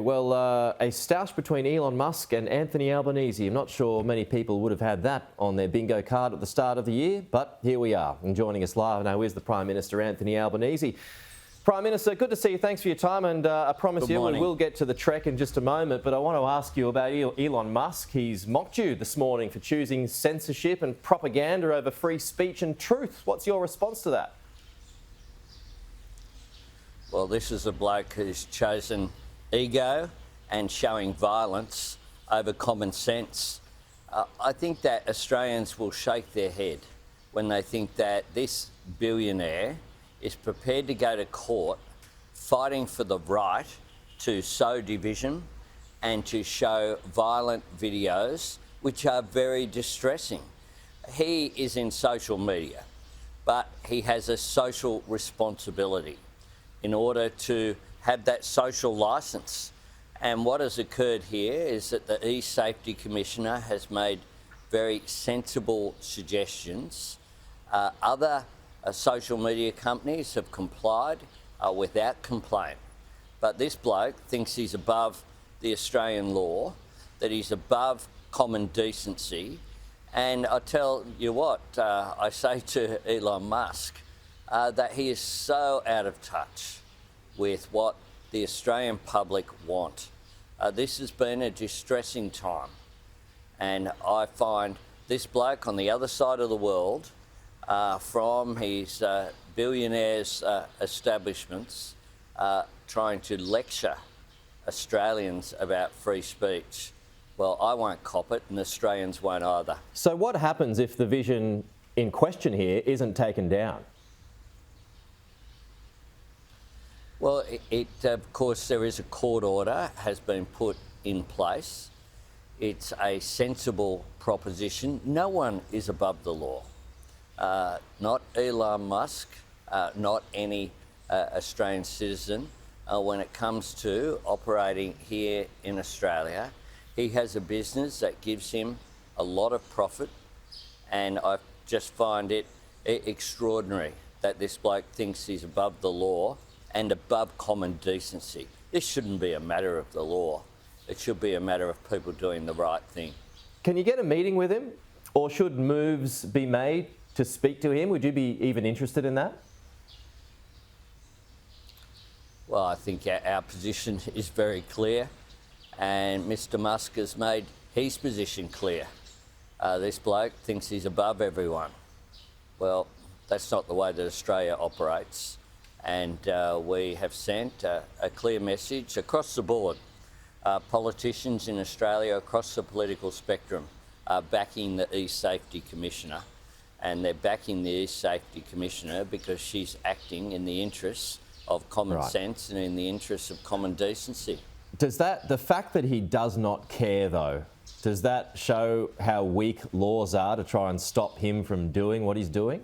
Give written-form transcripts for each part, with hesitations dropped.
Well, a stoush between Elon Musk and Anthony Albanese. I'm not sure many people would have had that on their bingo card at the start of the year, but here we are. And joining us live now is the Prime Minister, Anthony Albanese. Prime Minister, good to see you. Thanks for your time, and I promise you we will get to the trek in just a moment, but I want to ask you about Elon Musk. He's mocked you this morning for choosing censorship and propaganda over free speech and truth. What's your response to that? Well, this is a bloke who's chosen ego and showing violence over common sense. I think that Australians will shake their head when they think that this billionaire is prepared to go to court fighting for the right to sow division and to show violent videos which are very distressing. He is in social media, but he has a social responsibility in order to have that social licence. And what has occurred here is that the E-Safety Commissioner has made very sensible suggestions. Other social media companies have complied without complaint. But this bloke thinks he's above the Australian law, that he's above common decency. And I tell you what, I say to Elon Musk that he is so out of touch with what the Australian public want. This has been a distressing time, and I find this bloke on the other side of the world, from his billionaires' establishments, trying to lecture Australians about free speech. Well, I won't cop it, and Australians won't either. So what happens if the vision in question here isn't taken down? Well, of course, there is a court order has been put in place. It's a sensible proposition. No one is above the law. Not Elon Musk, not any Australian citizen. When it comes to operating here in Australia, he has a business that gives him a lot of profit, and I just find it extraordinary that this bloke thinks he's above the law and above common decency. This shouldn't be a matter of the law. It should be a matter of people doing the right thing. Can you get a meeting with him, or should moves be made to speak to him? Would you be even interested in that? Well, I think our position is very clear, and Mr Musk has made his position clear. This bloke thinks he's above everyone. Well, that's not the way that Australia operates. And we have sent a clear message across the board. Politicians in Australia across the political spectrum are backing the E-Safety Commissioner, and they're backing the E-Safety Commissioner because she's acting in the interests of common sense and in the interests of common decency. Does the fact that he does not care though, does that show how weak laws are to try and stop him from doing what he's doing?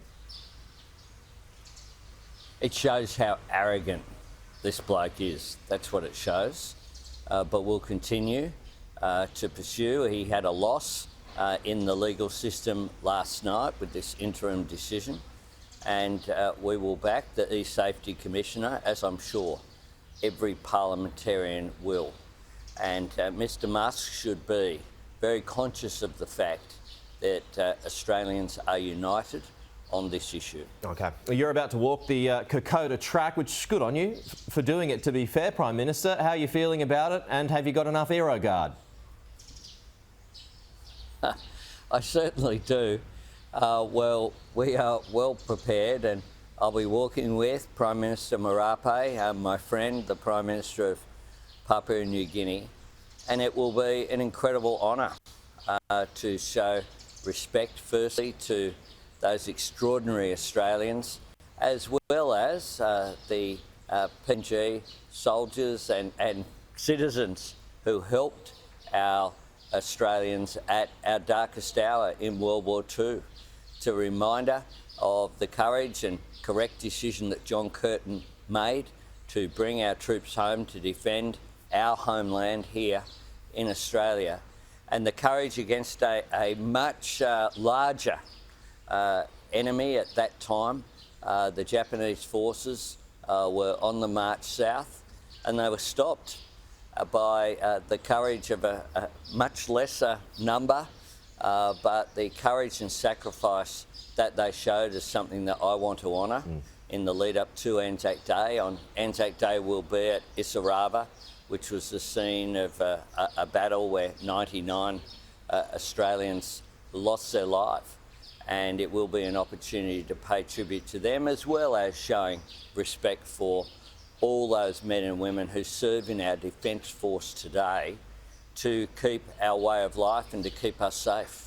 It shows how arrogant this bloke is. That's what it shows. But we'll continue to pursue. He had a loss in the legal system last night with this interim decision, and we will back the E-Safety Commissioner, as I'm sure every parliamentarian will. And Mr Musk should be very conscious of the fact that Australians are united on this issue. Okay. Well, you're about to walk the Kokoda track, which is good on you for doing it, to be fair, Prime Minister. How are you feeling about it, and have you got enough AeroGuard? I certainly do. Well, we are well prepared, and I'll be walking with Prime Minister Marape, my friend, the Prime Minister of Papua New Guinea, and it will be an incredible honour to show respect, firstly, to those extraordinary Australians, as well as the PNG soldiers and citizens who helped our Australians at our darkest hour in World War II. It's a reminder of the courage and correct decision that John Curtin made to bring our troops home to defend our homeland here in Australia, and the courage against a much larger enemy at that time. The Japanese forces were on the march south, and they were stopped by the courage of a much lesser number, but the courage and sacrifice that they showed is something that I want to honour in the lead up to Anzac Day. On Anzac Day we'll be at Issarava, which was the scene of a battle where 99 Australians lost their life, and it will be an opportunity to pay tribute to them, as well as showing respect for all those men and women who serve in our Defence Force today to keep our way of life and to keep us safe.